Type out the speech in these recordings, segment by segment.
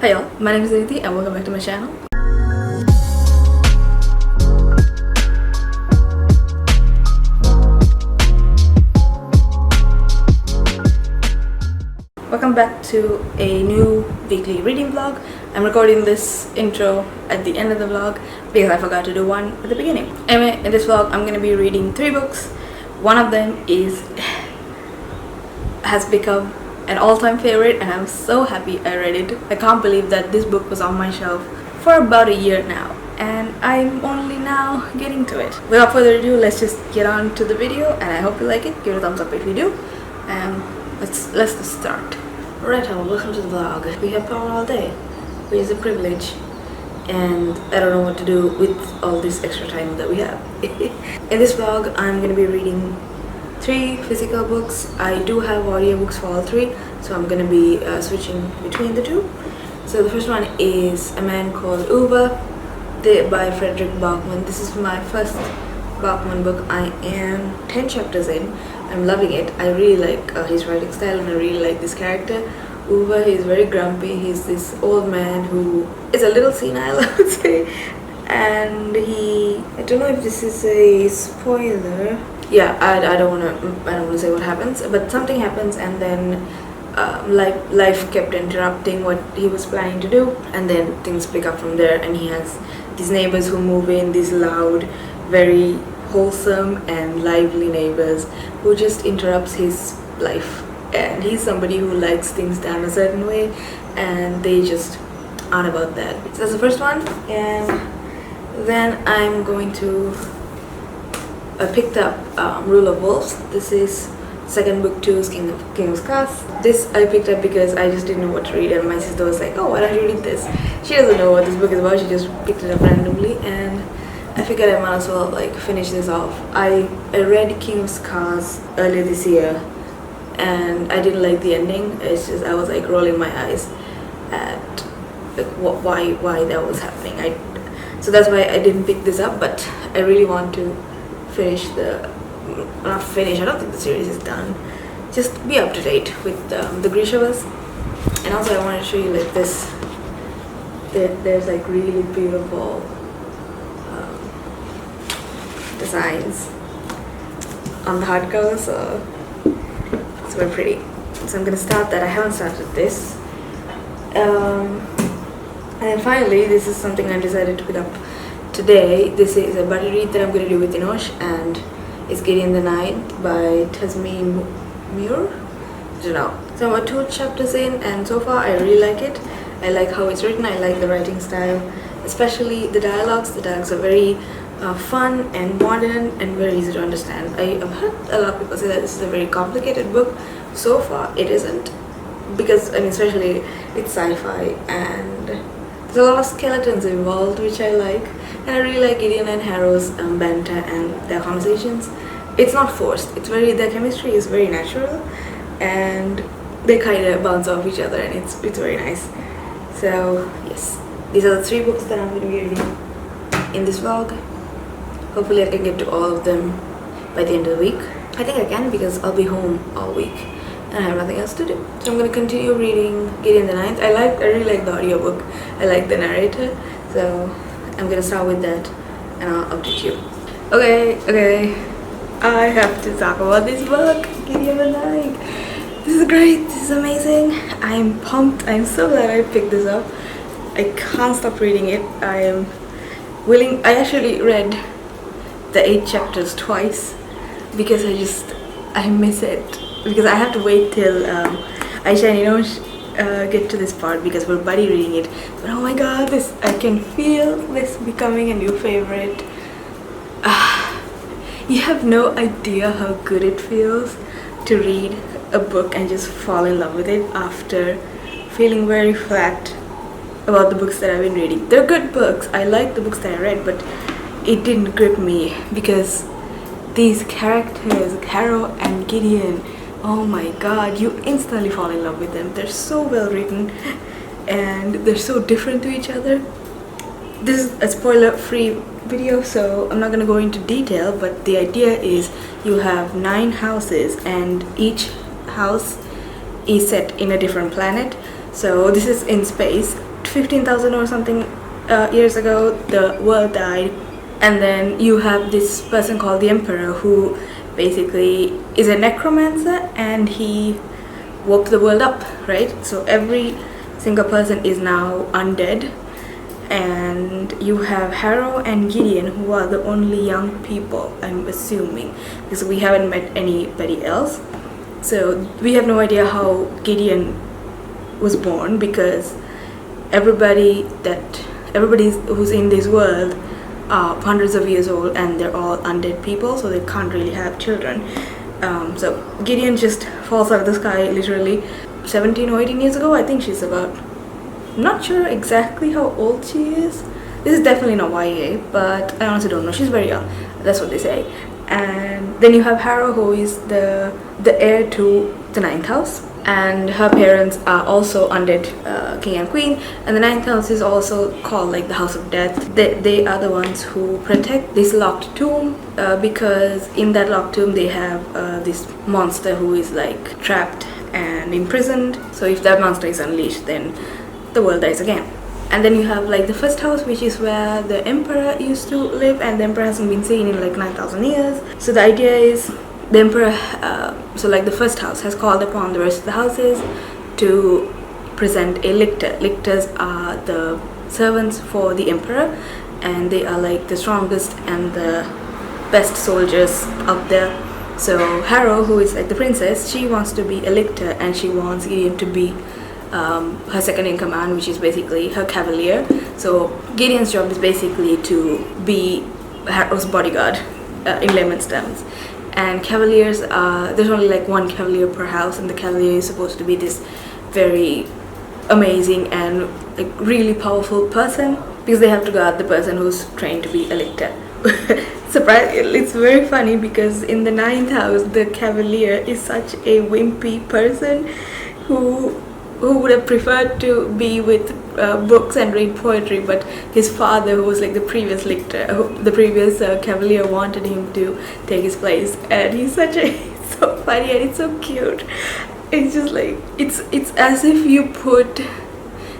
Hey y'all, my name is Liveradinithi and welcome back to my channel. Welcome back to a new weekly reading vlog. I'm recording this intro at the end of the vlog because I forgot to do one at the beginning. Anyway, in this vlog I'm going to be reading 3 books. One of them has become an all-time favorite and I'm so happy I read it. I can't believe that this book was on my shelf for about a year now and I'm only now getting to it. Without further ado, let's just get on to the video and I hope you like it. Give it a thumbs up if you do. And let's just start. Alright, welcome to the vlog. We have power all day, which is a privilege and I don't know what to do with all this extra time that we have. In this vlog I'm going to be reading 3 physical books. I do have audiobooks for all 3, so I'm going to be switching between the 2. So the first one is A Man Called Uber by Frederick Bachman. This is my first Bachman book. I am 10 chapters in. I'm loving it. I really like his writing style and I really like this character. Uber, he's very grumpy. He's this old man who is a little senile, I would say. And I don't know if this is a spoiler. Yeah, I don't wanna say what happens, but something happens and then life kept interrupting what he was planning to do, and then things pick up from there. And he has these neighbors who move in, these loud, very wholesome and lively neighbors who just interrupts his life. And he's somebody who likes things done a certain way, and they just aren't about that. So that's the first one, and then I'm going to. I picked up Rule of Wolves. This is second book to King's Cast. This I picked up because I just didn't know what to read and my sister was like, oh, why don't you read this? She doesn't know what this book is about, she just picked it up randomly and I figured I might as well like finish this off. I read King's Cast earlier this year and I didn't like the ending. It's just I was like rolling my eyes at like why that was happening. So that's why I didn't pick this up, but I really want to finish not finish, I don't think the series is done, just be up to date with the Grishavas. And also I want to show you like this, there's like really beautiful designs on the hardcover, so it's very pretty. So I'm gonna start that. I haven't started this, and then finally this is something I decided to pick up today. This is a buddy read that I'm going to do with Inosh, and it's Gideon the Ninth by Tasmin Muir. I don't know. So I'm 2 chapters in and so far I really like it. I like how it's written, I like the writing style, especially the dialogues. The dialogues are very fun and modern and very easy to understand. I've heard a lot of people say that this is a very complicated book. So far it isn't, because I mean especially it's sci-fi and there's a lot of skeletons involved, which I like. And I really like Gideon and Harrow's banter and their conversations. It's not forced. Their chemistry is very natural, and they kind of bounce off each other, and it's very nice. So yes, these are the 3 books that I'm going to be reading in this vlog. Hopefully I can get to all of them by the end of the week. I think I can because I'll be home all week and I have nothing else to do. So I'm going to continue reading Gideon the Ninth. I really like the audiobook. I like the narrator. So I'm gonna start with that and I'll update you. Okay, I have to talk about this book, Gideon the Ninth. This is great, this is amazing. I'm pumped, I'm so glad I picked this up. I can't stop reading it. I actually read the 8 chapters twice because I miss it. Because I have to wait till Aisha and Inosh get to this part because we're buddy reading it. But oh my god, I can feel this becoming a new favorite. You have no idea how good it feels to read a book and just fall in love with it after feeling very flat about the books that I've been reading. They're good books, I like the books that I read, but it didn't grip me because these characters, Harrow and Gideon, oh my god, you instantly fall in love with them. They're so well written and they're so different to each other. This is a spoiler-free video, so I'm not going to go into detail, but the idea is you have 9 houses and each house is set in a different planet. So this is in space 15,000 or something years ago, the world died, and then you have this person called the Emperor, who basically is a necromancer, and he woke the world up, right? So every single person is now undead, and you have Harrow and Gideon, who are the only young people, I'm assuming, because we haven't met anybody else. So we have no idea how Gideon was born, because everybody who's in this world are hundreds of years old, and they're all undead people, so they can't really have children. So Gideon just falls out of the sky literally 17 or 18 years ago. I think she's about, I'm not sure exactly how old she is. This is definitely not YA, but I honestly don't know. She's very young. That's what they say. And then you have Harrow, who is the heir to the ninth house, and her parents are also undead, king and queen. And the ninth house is also called like the house of death. They are the ones who protect this locked tomb, because in that locked tomb they have this monster who is like trapped and imprisoned. So if that monster is unleashed, then the world dies again. And then you have like the first house, which is where the Emperor used to live, and the Emperor hasn't been seen in like 9,000 years. So the idea is the Emperor, so like the first house has called upon the rest of the houses to present a lictor. Lictors are the servants for the Emperor, and they are like the strongest and the best soldiers out there. So Harrow, who is like the princess, she wants to be a lictor, and she wants Gideon to be her second in command, which is basically her cavalier. So Gideon's job is basically to be Harrow's bodyguard, in layman's terms. And cavaliers are, there's only like one cavalier per house, and the cavalier is supposed to be this very amazing and like really powerful person, because they have to guard the person who's trained to be a lictor. It's very funny, because in the ninth house the cavalier is such a wimpy person who would have preferred to be with books and read poetry, but his father, who was like the previous lictor, the previous cavalier, wanted him to take his place. And he's such a so funny, and it's so cute. It's just like it's as if you put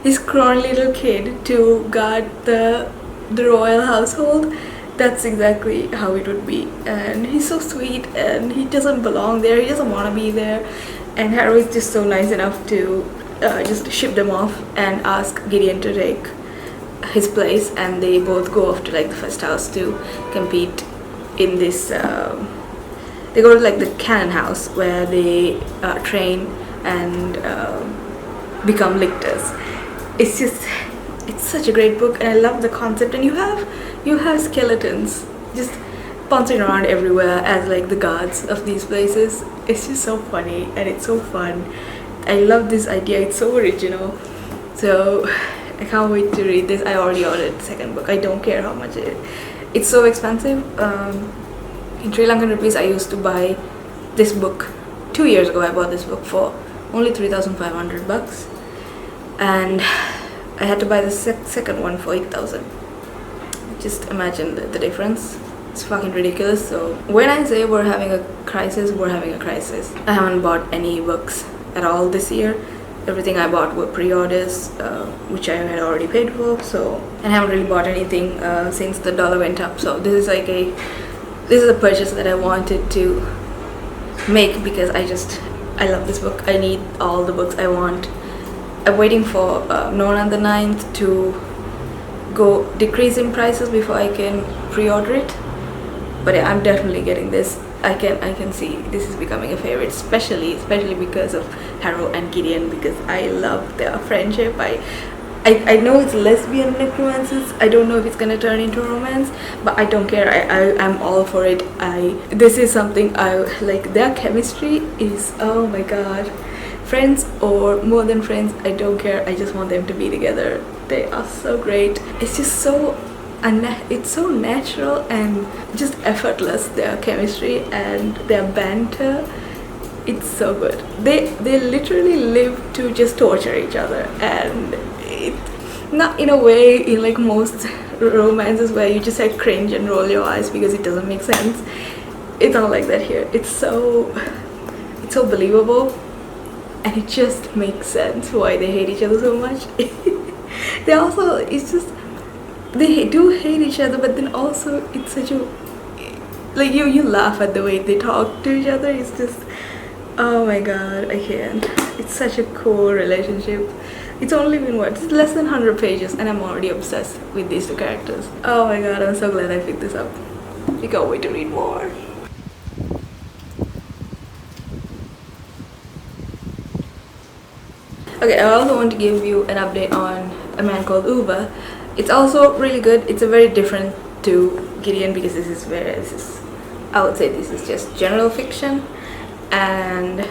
this scrawny little kid to guard the royal household. That's exactly how it would be. And he's so sweet, and he doesn't belong there, he doesn't want to be there. And Harrow is just so nice enough to just ship them off and ask Gideon to take his place, and they both go off to like the first house to compete in this they go to like the cannon house, where they train and become lictors. It's such a great book, and I love the concept. And you have skeletons just bouncing around everywhere as like the guards of these places. It's just so funny, and it's so fun. I love this idea, it's so original. So I can't wait to read this. I already ordered the second book. I don't care how much it's so expensive. In Sri Lankan rupees, I used to buy this book 2 years ago. I bought this book for only 3,500 bucks, and I had to buy the second one for 8,000. Just imagine the difference. It's fucking ridiculous. So when I say we're having a crisis, we're having a crisis. I haven't bought any books at all this year. Everything I bought were pre-orders, which I had already paid for. So, and I haven't really bought anything since the dollar went up. So this is a purchase that I wanted to make, because I love this book. I need all the books I want. I'm waiting for Nona the 9th to go decrease in prices before I can pre-order it. But yeah, I'm definitely getting this. I can see this is becoming a favorite, especially because of Harrow and Gideon, because I love their friendship. I know it's lesbian necromancers. I don't know if it's gonna turn into romance, but I don't care. I'm all for it. This is something I like. Their chemistry is, oh my god. Friends or more than friends, I don't care. I just want them to be together. They are so great. It's just so it's so natural and just effortless, their chemistry and their banter. It's so good. They literally live to just torture each other, and it's not in a way in like most romances where you just like cringe and roll your eyes because it doesn't make sense. It's not like that here. It's so believable, and it just makes sense why they hate each other so much. they also, it's just, they do hate each other, but then also it's such a, like, you laugh at the way they talk to each other. It's just, oh my god, I can't. It's such a cool relationship. It's only been what, it's less than 100 pages and I'm already obsessed with these two characters. Oh my god, I'm so glad I picked this up. I can't wait to read more. Okay, I also want to give you an update on A Man Called Uva. It's also really good. It's a very different to Gideon because I would say this is just general fiction, and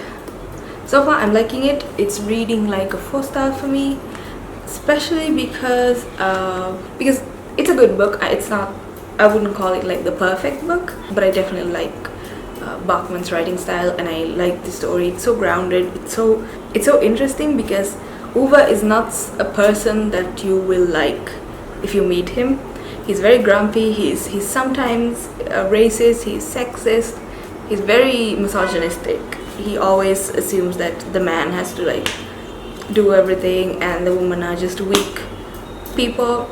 so far I'm liking it. It's reading like a 4-star for me, especially because it's a good book. It's not, I wouldn't call it like the perfect book, but I definitely like Bachman's writing style, and I like the story. It's so grounded. It's so interesting because Uva is not a person that you will like if you meet him. He's very grumpy. He's sometimes racist. He's sexist. He's very misogynistic. He always assumes that the man has to like do everything and the women are just weak people.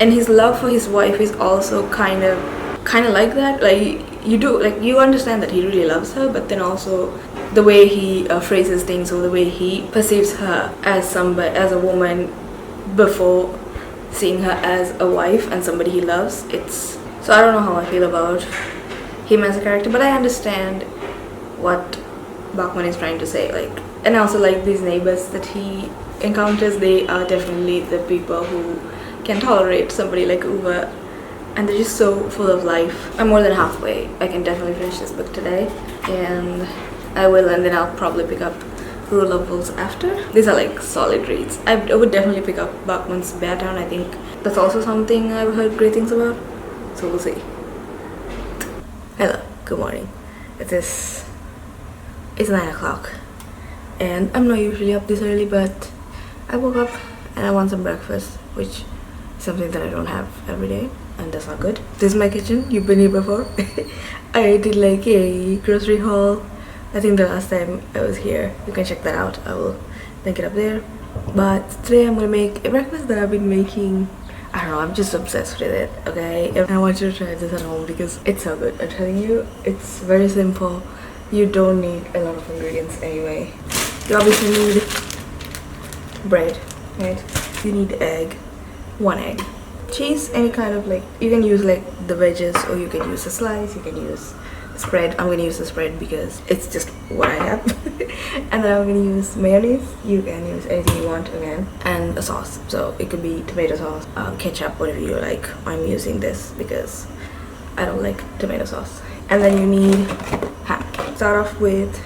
And his love for his wife is also kind of like that. Like you understand that he really loves her, but then also the way he phrases things, or the way he perceives her as a woman before seeing her as a wife and somebody he loves. So I don't know how I feel about him as a character, but I understand what Bachman is trying to say. Like, and also like these neighbors that he encounters, they are definitely the people who can tolerate somebody like Uva, and they're just so full of life. I'm more than halfway. I can definitely finish this book today, and I will, and then I'll probably pick up Rule of Wolves after. These are like solid reads. I would definitely pick up Bachman's Bear Town. I think that's also something I've heard great things about, so we'll see. Hello, good morning. It's 9 o'clock, and I'm not usually up this early, but I woke up and I want some breakfast, which is something that I don't have every day, and that's not good. This is my kitchen. You've been here before. I did like a grocery haul, I think the last time I was here. You can check that out. I will link it up there. But today I'm gonna make a breakfast that I've been making. I don't know, I'm just obsessed with it, okay? And I want you to try this at home because it's so good. I'm telling you, it's very simple. You don't need a lot of ingredients anyway. You obviously need bread, right? You need egg, 1 egg. Cheese, any kind of, like, you can use like the wedges, or you can use a slice, you can use a spread. I'm gonna use the spread because it's just what I have. And then I'm gonna use mayonnaise. You can use anything you want again, and a sauce. So it could be tomato sauce, ketchup, whatever you like. I'm using this because I don't like tomato sauce. And then you need ham. Start off with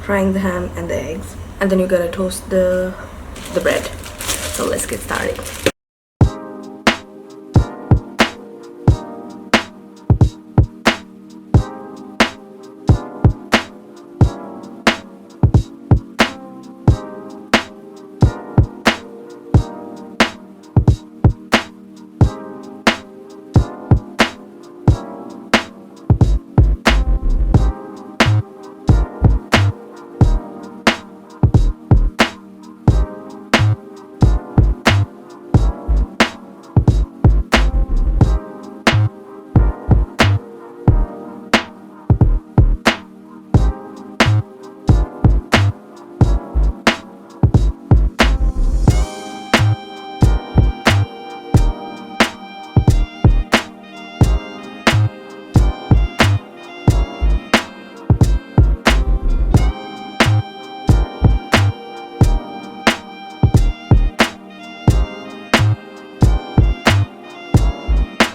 frying the ham and the eggs, and then you gotta toast the bread. So let's get started.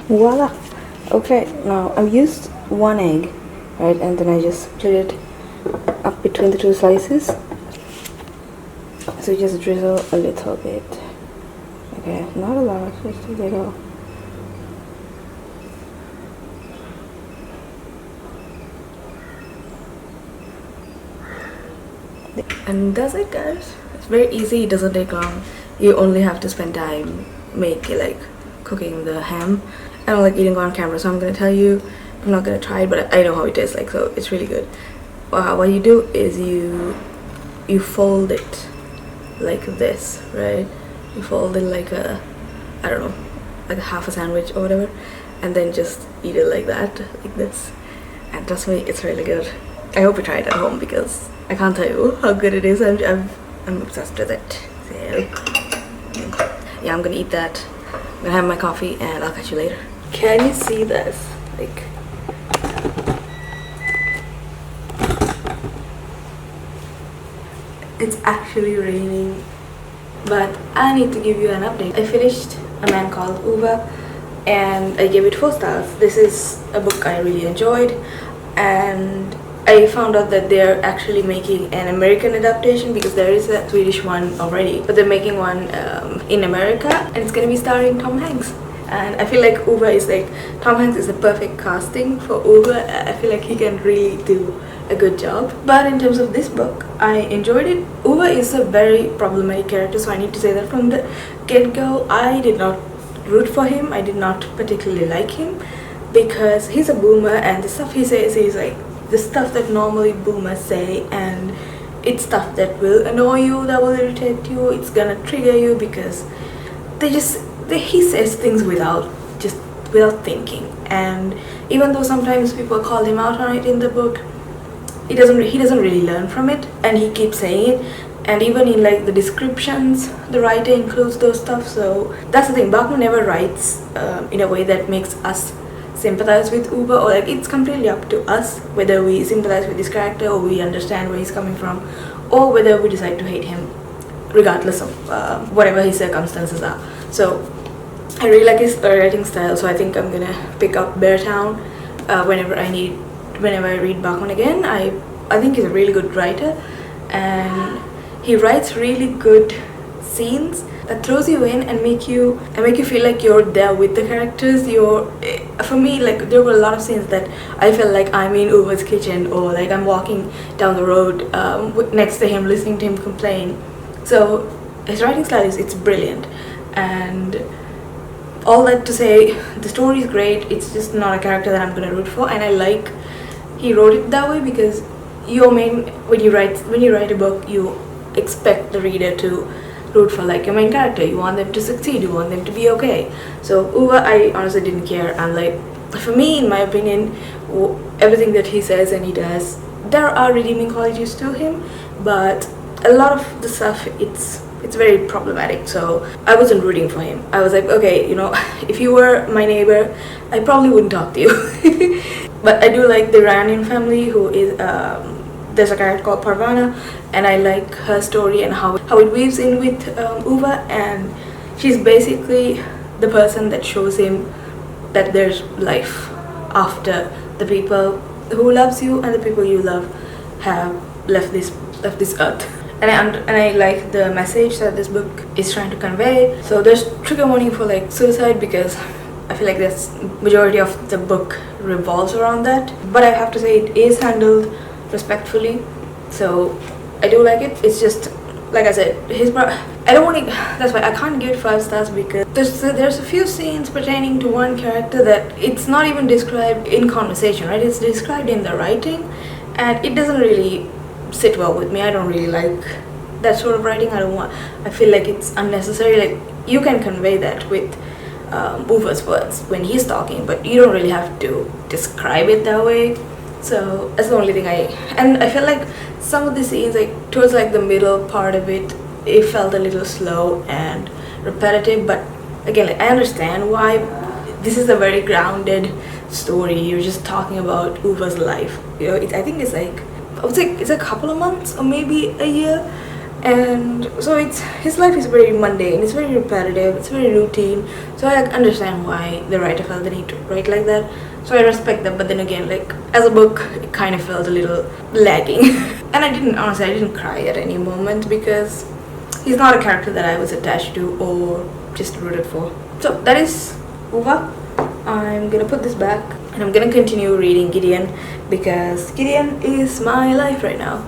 Voila. Okay, now I've used 1 egg, right, and then I just split it up between the 2 slices. So you just drizzle a little bit. Okay, not a lot, just a little. And that's it, guys. It's very easy, it doesn't take long. You only have to spend time cooking the ham. I don't like eating on camera, so I'm gonna tell you. I'm not gonna try it, but I know how it tastes like, so it's really good. What you do is you fold it like this, right? You fold it like a I don't know, like half a sandwich or whatever, and then just eat it like that, like this. And trust me, it's really good. I hope you try it at home because I can't tell you how good it is. I'm obsessed with it. So yeah, I'm gonna eat that. I'm gonna have my coffee and I'll catch you later. Can you see this? Like, it's actually raining, but I need to give you an update. I finished A Man Called Uva and I gave it 4 stars. This is a book I really enjoyed, and I found out that they're actually making an American adaptation because there is a Swedish one already, but they're making one in America, and it's gonna be starring Tom Hanks. And I feel like Uva is like, Tom Hanks is the perfect casting for Uva. I feel like he can really do a good job. But in terms of this book, I enjoyed it. Uva is a very problematic character, so I need to say that from the get-go. I did not root for him. I did not particularly like him because he's a boomer, and the stuff he says is like the stuff that normally boomers say, and it's stuff that will annoy you, that will irritate you, it's gonna trigger you because he says things without thinking. And even though sometimes people call him out on it in the book, he doesn't really learn from it, and he keeps saying it. And even in like the descriptions, the writer includes those stuff. So that's the thing, Bachman never writes in a way that makes us sympathize with Uva, or like it's completely up to us whether we sympathize with this character or we understand where he's coming from, or whether we decide to hate him regardless of whatever his circumstances are. So I really like his writing style, so I think I'm gonna pick up Beartown whenever I read Bachman again. I think he's a really good writer, and he writes really good scenes that throws you in and make you feel like you're there with the characters. For me, like there were a lot of scenes that I felt like I'm in Uva's kitchen, or like I'm walking down the road next to him, listening to him complain. So his writing style it's brilliant, and all that to say, the story is great. It's just not a character that I'm gonna root for, and I like he wrote it that way because when you write a book, you expect the reader to root for like your main character. You want them to succeed, you want them to be okay. So Uva, I honestly didn't care, and like for me, in my opinion, everything that he says and he does, there are redeeming qualities to him, but a lot of the stuff it's very problematic. So I wasn't rooting for him. I was like, okay, you know, if you were my neighbor, I probably wouldn't talk to you. But I do like the Iranian family, who is there's a character called Parvana, and I like her story and how it weaves in with Uva, and she's basically the person that shows him that there's life after the people who loves you and the people you love have left this earth. And I like the message that this book is trying to convey. So there's trigger warning for like suicide, because I feel like that's majority of the book revolves around that. But I have to say it is handled respectfully, so I do like it. It's just like I said, I don't want to. That's why I can't give 5 stars, because there's a few scenes pertaining to one character that it's not even described in conversation, right? It's described in the writing, and it doesn't really sit well with me. I don't really like that sort of writing. I feel like it's unnecessary. Like you can convey that with Uva's words when he's talking, but you don't really have to describe it that way. So that's the only thing and I felt like some of the scenes, like towards like the middle part of it felt a little slow and repetitive. But again, like, I understand why. This is a very grounded story. You're just talking about Uva's life. You know, I think it's like, I would say it's a couple of months or maybe a year, and so his life is very mundane. It's very repetitive. It's very routine. So I understand why the writer felt the need to write like that. So I respect that, but then again, like as a book, it kind of felt a little lagging. And I didn't cry at any moment, because he's not a character that I was attached to or just rooted for. So that is Uva. I'm gonna put this back, and I'm gonna continue reading Gideon, because Gideon is my life right now.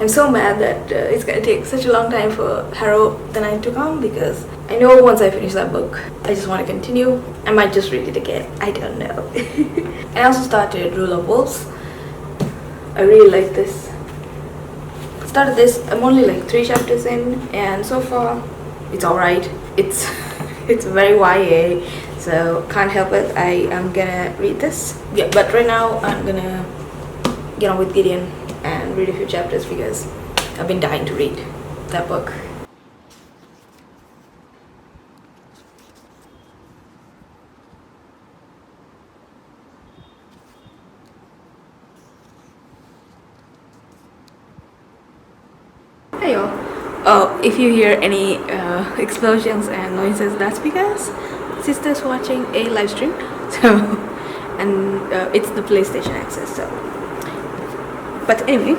I'm so mad that it's gonna take such a long time for Harrow the Night to come, because I know once I finish that book, I just want to continue. I might just read it again. I don't know. I also started Rule of Wolves. I really like this. Started this. I'm only like 3 chapters in, and so far it's alright. It's it's very YA, so can't help it. I am gonna read this. Yeah, but right now I'm gonna get on with Gideon and read a few chapters because I've been dying to read that book. Hey y'all. Oh, if you hear any explosions and noises, that's because sister's watching a live stream. So, and it's the PlayStation access. So, but anyway,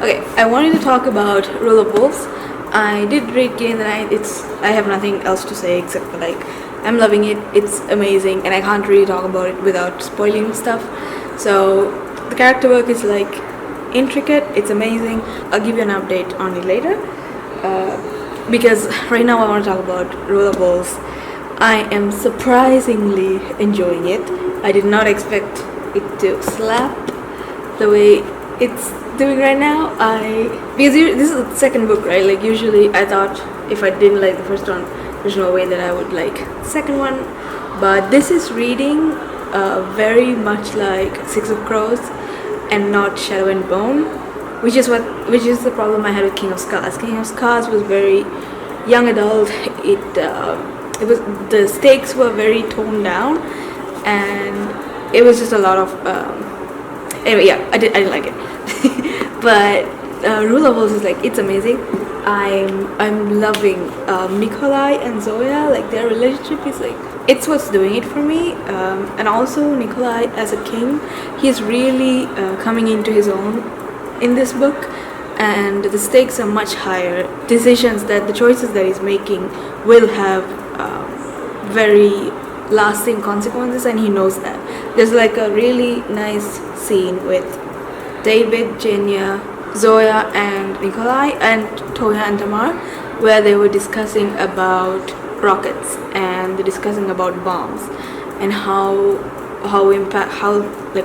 okay. I wanted to talk about Rule of Wolves. I did read Gideon and I have nothing else to say except for like I'm loving it. It's amazing, and I can't really talk about it without spoiling stuff. So the character work is like intricate. It's amazing. I'll give you an update on it later. Because right now I want to talk about Rule of Wolves. I am surprisingly enjoying it. I did not expect it to slap the way it's doing right now. Because this is the second book, right? Like usually I thought if I didn't like the first one, there's no way that I would like the second one. But this is reading very much like Six of Crows and not Shadow and Bone, which is the problem I had with King of Scars. King of Scars was very young adult. It was, the stakes were very toned down, and it was just a lot of anyway. Yeah, I didn't like it. But Rule of Wolves is like, it's amazing. I'm loving Nikolai and Zoya. Like their relationship is like, it's what's doing it for me. And also Nikolai as a king, he's really coming into his own in this book, and the stakes are much higher. The choices that he's making will have very lasting consequences, and he knows that. There's like a really nice scene with David, Jenya, Zoya and Nikolai and Toya and Tamar, where they were discussing about rockets and they're discussing about bombs and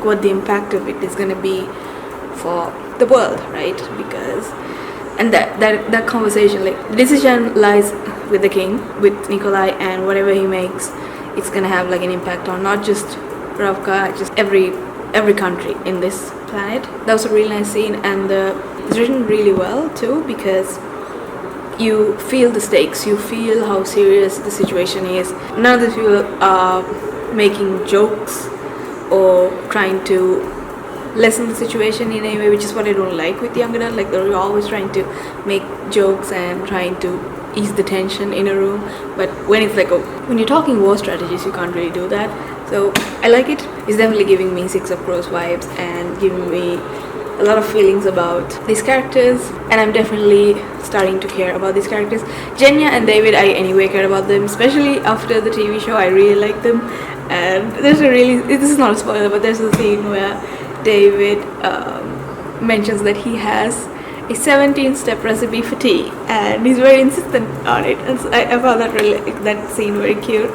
what the impact of it is going to be for the world, right? Because and that conversation, like the decision lies with the king, with Nikolai, and whatever he makes, it's gonna have like an impact on not just Ravka, just every country in this planet. That was a really nice scene, and it's written really well too, because you feel the stakes, you feel how serious the situation is. None of these people are making jokes or trying to lessen the situation in any way, which is what I don't like with young adult. Like they're always trying to make jokes and trying to ease the tension in a room, but when it's like when you're talking war strategies, you can't really do that. So I like it. It's definitely giving me Six of Crows vibes and giving me a lot of feelings about these characters, and I'm definitely starting to care about these characters. Jenya and David, I anyway care about them, especially after the TV show. I really like them, and this is not a spoiler, but there's a scene where David mentions that he has a 17-step recipe for tea, and he's very insistent on it, and so I found that scene very cute.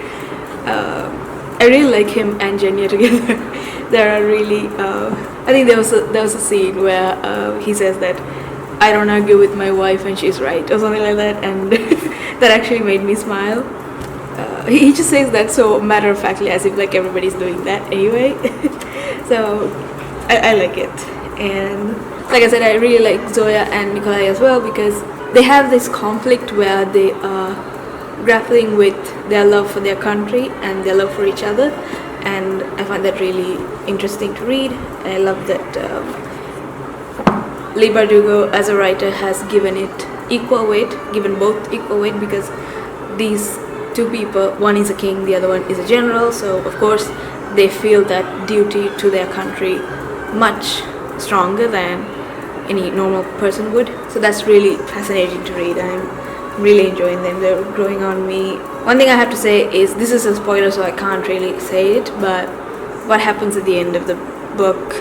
I really like him and Jenya together. There are really I think there was a scene where he says that I don't argue with my wife and she's right, or something like that, and that actually made me smile. He just says that so matter-of-factly, as if like everybody's doing that anyway. So I like it. And like I said, I really like Zoya and Nikolai as well, because they have this conflict where they are grappling with their love for their country and their love for each other, and I find that really interesting to read. And I love that Leigh Bardugo as a writer has given both equal weight, because these two people, one is a king, the other one is a general, so of course they feel that duty to their country much stronger than any normal person would. So that's really fascinating to read. I'm really enjoying them. They're growing on me. One thing I have to say is, this is a spoiler, so I can't really say it, but what happens at the end of the book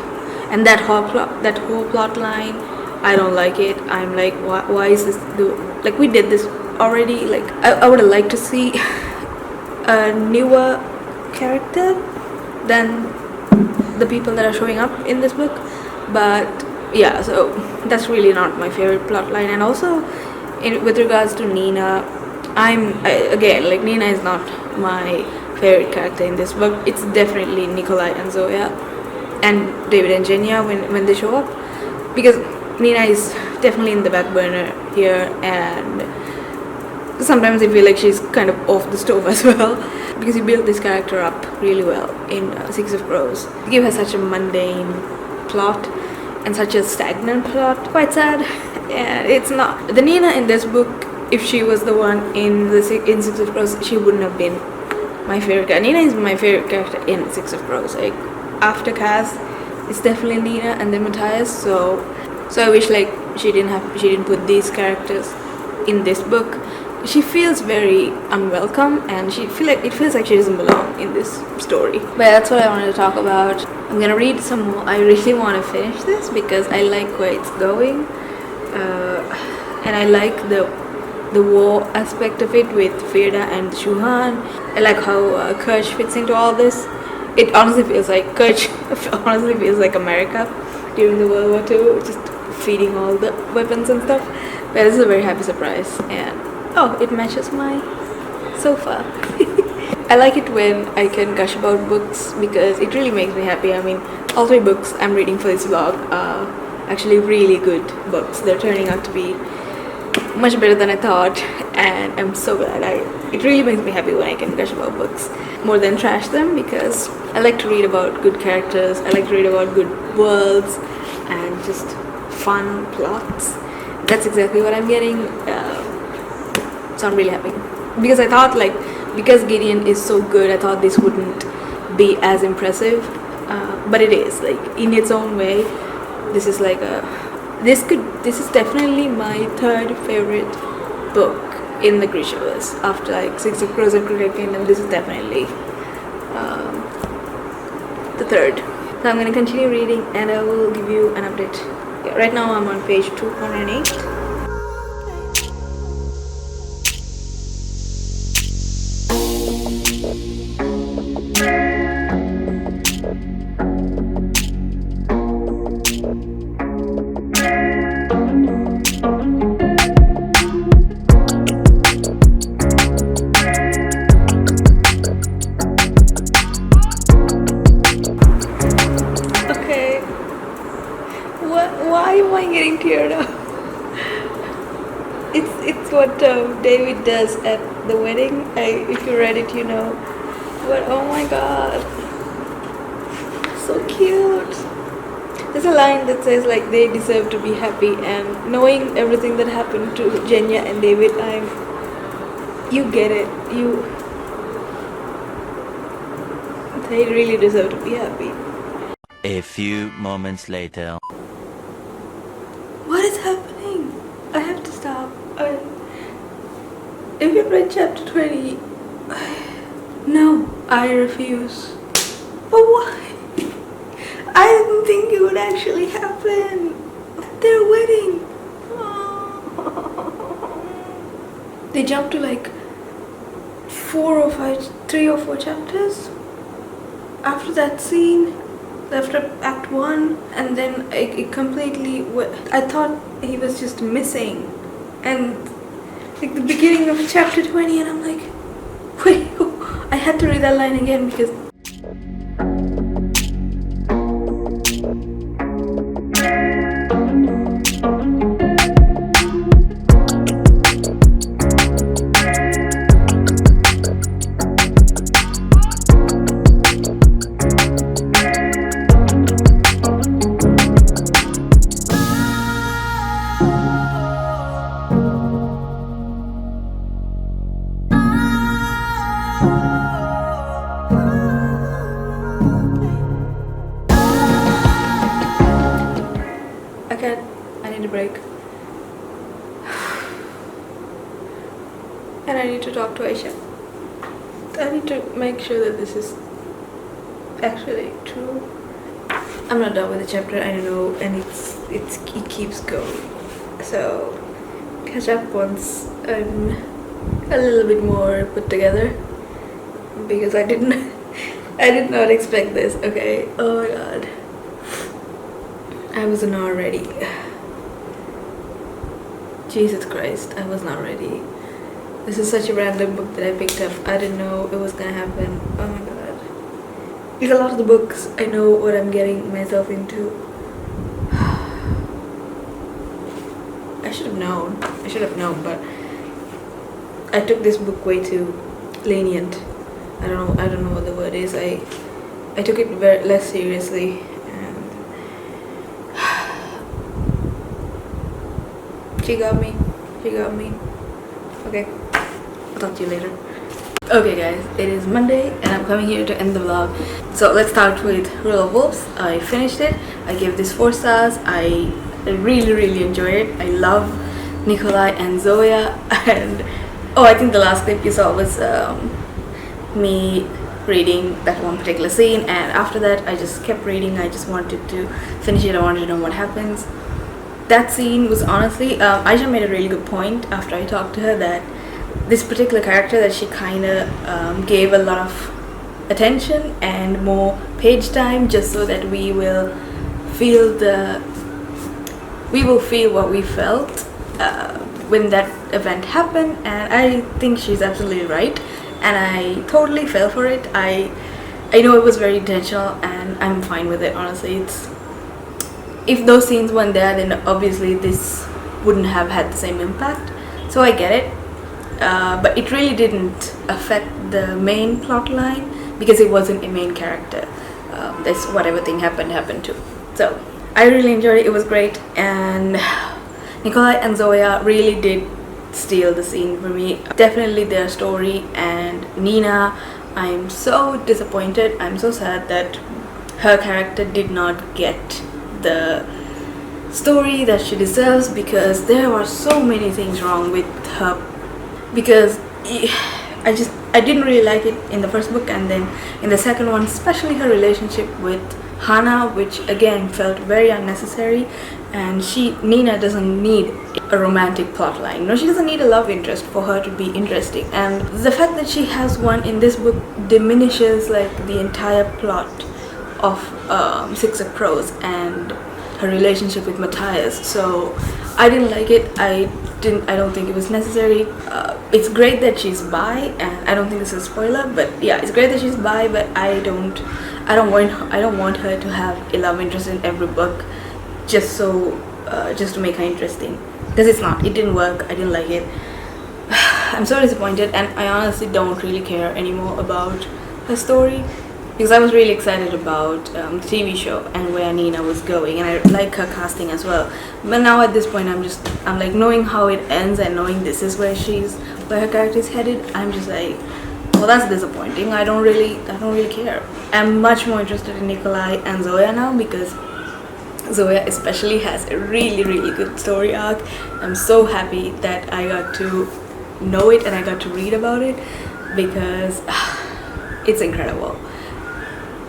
and that whole plot line, I don't like it. I'm like, why is this like we did this already? Like I would have liked to see a newer character than the people that are showing up in this book, but yeah, so that's really not my favorite plot line. And also, with regards to Nina, again, like, Nina is not my favorite character in this book. It's definitely Nikolai and Zoya and David and Jenya when they show up, because Nina is definitely in the back burner here, and sometimes I feel like she's kind of off the stove as well, because you build this character up really well in Six of Crows. You give her such a mundane plot and such a stagnant plot. Quite sad. And it's not. The Nina in this book, if she was the one in Six of Crows, she wouldn't have been my favorite character. Nina is my favorite character in Six of Crows. Like, after Cass, it's definitely Nina and then Matthias. So I wish, like, she didn't put these characters in this book. She feels very unwelcome, and it feels like she doesn't belong in this story. But that's what I wanted to talk about. I'm gonna read some more. I really want to finish this because I like where it's going, and I like the war aspect of it with Frida and Shuhan. I like how Kerch fits into all this. It honestly feels like Kerch honestly feels like America during the World War II, just feeding all the weapons and stuff. But this is a very happy surprise, and oh, it matches my sofa. I like it when I can gush about books because it really makes me happy. I mean, all 3 books I'm reading for this vlog are actually really good books. They're turning out to be much better than I thought, and I'm so glad. It really makes me happy when I can gush about books more than trash them, because I like to read about good characters, I like to read about good worlds and just fun plots. That's exactly what I'm getting. So I'm really happy, because I thought, like, because Gideon is so good, I thought this wouldn't be as impressive, but it is, like, in its own way. This is like this is definitely my 3rd favorite book in the Grishaverse after, like, Six of Crows and Crooked Kingdom. This is definitely the 3rd. So I'm gonna continue reading and I will give you an update. Yeah, right now I'm on page 208. Why am I getting teared up? It's what David does at the wedding. If you read it, you know. But oh my god, so cute. There's a line that says, like, they deserve to be happy, and knowing everything that happened to Jenya and David, you get it. They really deserve to be happy. A few moments later. What is happening? I have to stop. If you read chapter 20, no, I refuse. But why? I didn't think it would actually happen. Their wedding. They jumped to, like, 3 or 4 chapters after that scene. After Act 1, and then it completely I thought he was just missing, and, like, the beginning of chapter 20, and I'm like, wait, I had to read that line again because I need a break. And I need to talk to Aisha. I need to make sure that this is actually true. I'm not done with the chapter, I know, and it keeps going. So catch up once I'm a little bit more put together, because I did not expect this. Okay, oh my god, I was not ready. Jesus Christ, I was not ready. This is such a random book that I picked up. I didn't know it was gonna happen. Oh my god. Like a lot of the books, I know what I'm getting myself into. I should have known. But I took this book way too lenient. I don't know what the word is. I took it very less seriously, and she got me. Okay, I'll talk to you later. Okay guys, it is Monday and I'm coming here to end the vlog. So let's start with Rule of Wolves. I finished it. I gave this 4 stars. I really enjoy it. I love Nikolai and Zoya. And oh, I think the last clip you saw was me reading that one particular scene, and after that I just kept reading. I just wanted to finish it. I wanted to know what happens. That scene was honestly, Aisha made a really good point after I talked to her, that this particular character that she kind of gave a lot of attention and more page time just so that we will feel what we felt when that event happened. And I think she's absolutely right, and I totally fell for it. I know it was very intentional, and I'm fine with it. Honestly, if those scenes weren't there, then obviously this wouldn't have had the same impact, so I get it. But it really didn't affect the main plot line because it wasn't a main character. That's whatever thing happened to. So I really enjoyed it. It was great, and Nikolai and Zoya really did steal the scene for me. Definitely their story. And Nina, I'm so disappointed. I'm so sad that her character did not get the story that she deserves, because there were so many things wrong with her. Because I didn't really like it in the first book, and then in the second one, especially her relationship with Hana, which again felt very unnecessary. And Nina doesn't need a romantic plot line. No, she doesn't need a love interest for her to be interesting. And the fact that she has one in this book diminishes like the entire plot of Six of Crows and her relationship with Matthias. So I didn't like it. I don't think it was necessary. It's great that she's bi, and I don't think this is a spoiler, but yeah, it's great that she's bi, but I don't want her to have a love interest in every book just to make her interesting, because it didn't work. I didn't like it. I'm so disappointed, and I honestly don't really care anymore about her story, because I was really excited about the TV show and where Nina was going, and I like her casting as well. But now at this point, I'm like, knowing how it ends and knowing this is where her character is headed, I'm just like, well, that's disappointing. I don't really care. I'm much more interested in Nikolai and Zoya now, because Zoya especially has a really good story arc. I'm so happy that I got to know it and I got to read about it, because it's incredible.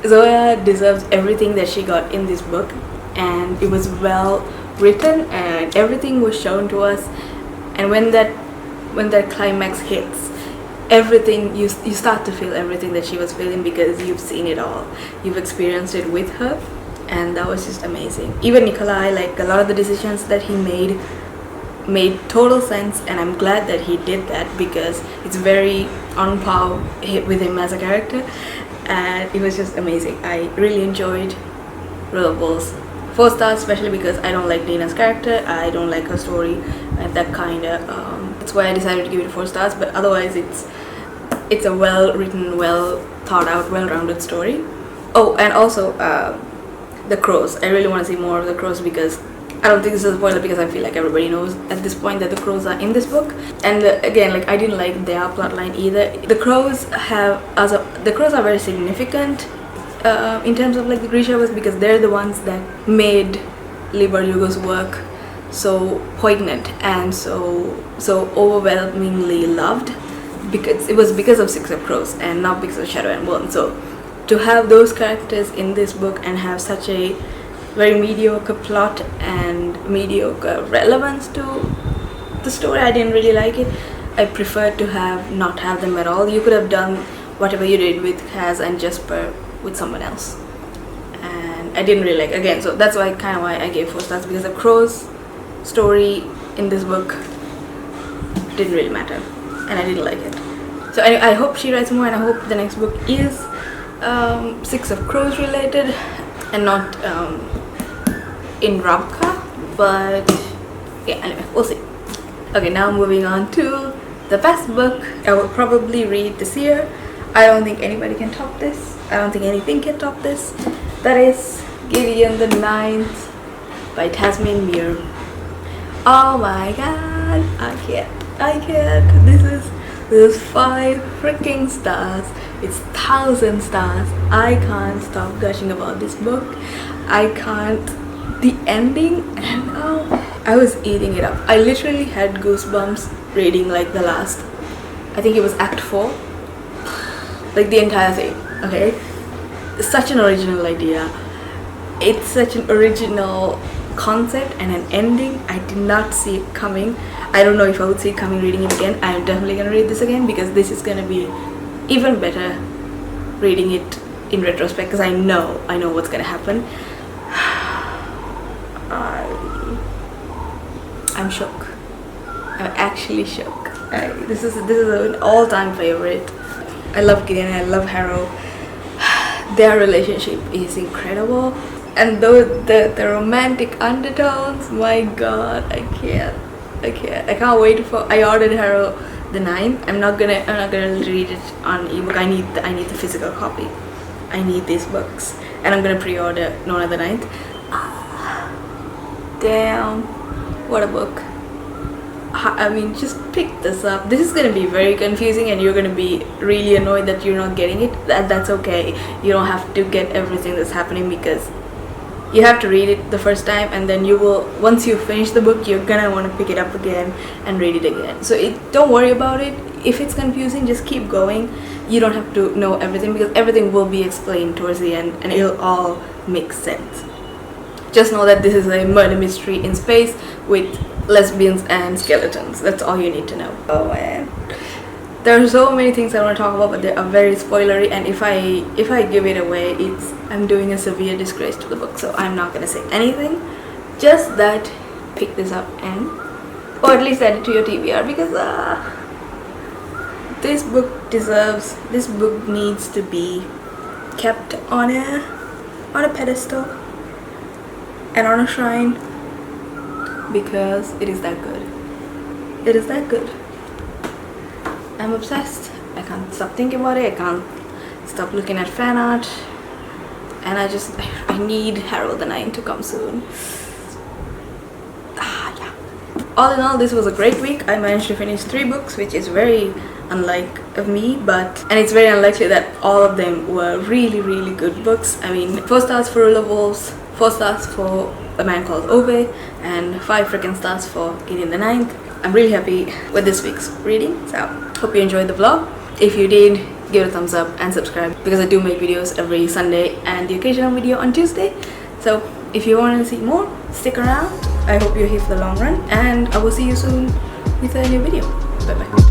Zoya deserves everything that she got in this book, and it was well written and everything was shown to us. And when that climax hits, everything, you start to feel everything that she was feeling, because you've seen it all, you've experienced it with her, and that was just amazing. Even Nikolai, like a lot of the decisions that he made total sense, and I'm glad that he did that, because it's very on par with him as a character, and it was just amazing. I really enjoyed Rule of Wolves. 4 stars, especially because I don't like Nina's character, I don't like her story, and that kind of that's why I decided to give it 4 stars. But otherwise it's a well written, well thought out, well rounded story. Oh, and also the crows. I really want to see more of the crows, because I don't think this is a spoiler, because I feel like everybody knows at this point that the crows are in this book. And again, like, I didn't like their plotline either. The crows are very significant in terms of like the Grishavas, because they're the ones that made Liber Yugo's work so poignant and so overwhelmingly loved, because it was because of Six of Crows and not because of Shadow and Bone. So to have those characters in this book and have such a very mediocre plot and mediocre relevance to the story, I didn't really like it. I preferred to not have them at all. You could have done whatever you did with Kaz and Jesper with someone else, and I didn't really like again. So that's why I gave 4 stars, because the crow's story in this book didn't really matter and I didn't like it. So I hope she writes more, and I hope the next book is Six of Crows related and not in Rabka, but yeah, anyway, we'll see. Okay, now moving on to the best book I will probably read this year. I don't think anybody can top this. I don't think anything can top this. That is Gideon the Ninth by Tasmin Muir. Oh my god, I can't. This is 5 freaking stars. It's 1,000 stars. I can't stop gushing about this book. I can't. The ending, and I was eating it up. I literally had goosebumps reading like the last, I think it was act 4, like the entire thing. Okay, such an original idea. It's such an original concept and an ending. I did not see it coming. I don't know if I would see it coming reading it again. I'm definitely gonna read this again, because this is gonna be even better reading it in retrospect, because I know what's gonna happen. I'm shook. I'm actually shook. This is an all-time favorite. I love Gideon, I love Harrow. Their relationship is incredible, and the romantic undertones, my god, I can't wait for. I ordered Harrow the 9th. I'm not gonna read it on ebook. I need the physical copy. I need these books, and I'm gonna pre-order Nona the 9th. Damn, what a book. I mean, just pick this up. This is gonna be very confusing, and you're gonna be really annoyed that you're not getting it. That's okay. You don't have to get everything that's happening, because you have to read it the first time, and then you will, once you finish the book, you're gonna want to pick it up again and read it again. So don't worry about it. If it's confusing, just keep going. You don't have to know everything, because everything will be explained towards the end, and it'll all make sense. Just know that this is a murder mystery in space with lesbians and skeletons. That's all you need to know. Oh man, there are so many things I want to talk about, but they are very spoilery, and if I give it away, I'm doing a severe disgrace to the book. So I'm not gonna say anything. Just that, pick this up, and or at least add it to your TBR, because this book needs to be kept on a pedestal and on a shrine, because it is that good. It is that good. I'm obsessed. I can't stop thinking about it. I can't stop looking at fan art, and I need Harrow the 9 to come soon. Yeah. All in all, this was a great week. I managed to finish 3 books, which is very unlike of me, and it's very unlikely that all of them were really, really good books. I mean, 4 stars for Rule of Wolves, 4 stars for A Man Called Ove, and 5 freaking stars for Gideon the 9th. I'm really happy with this week's reading, so hope you enjoyed the vlog. If you did, give it a thumbs up and subscribe, because I do make videos every Sunday and the occasional video on Tuesday. So if you want to see more, stick around. I hope you're here for the long run, and I will see you soon with a new video. Bye bye.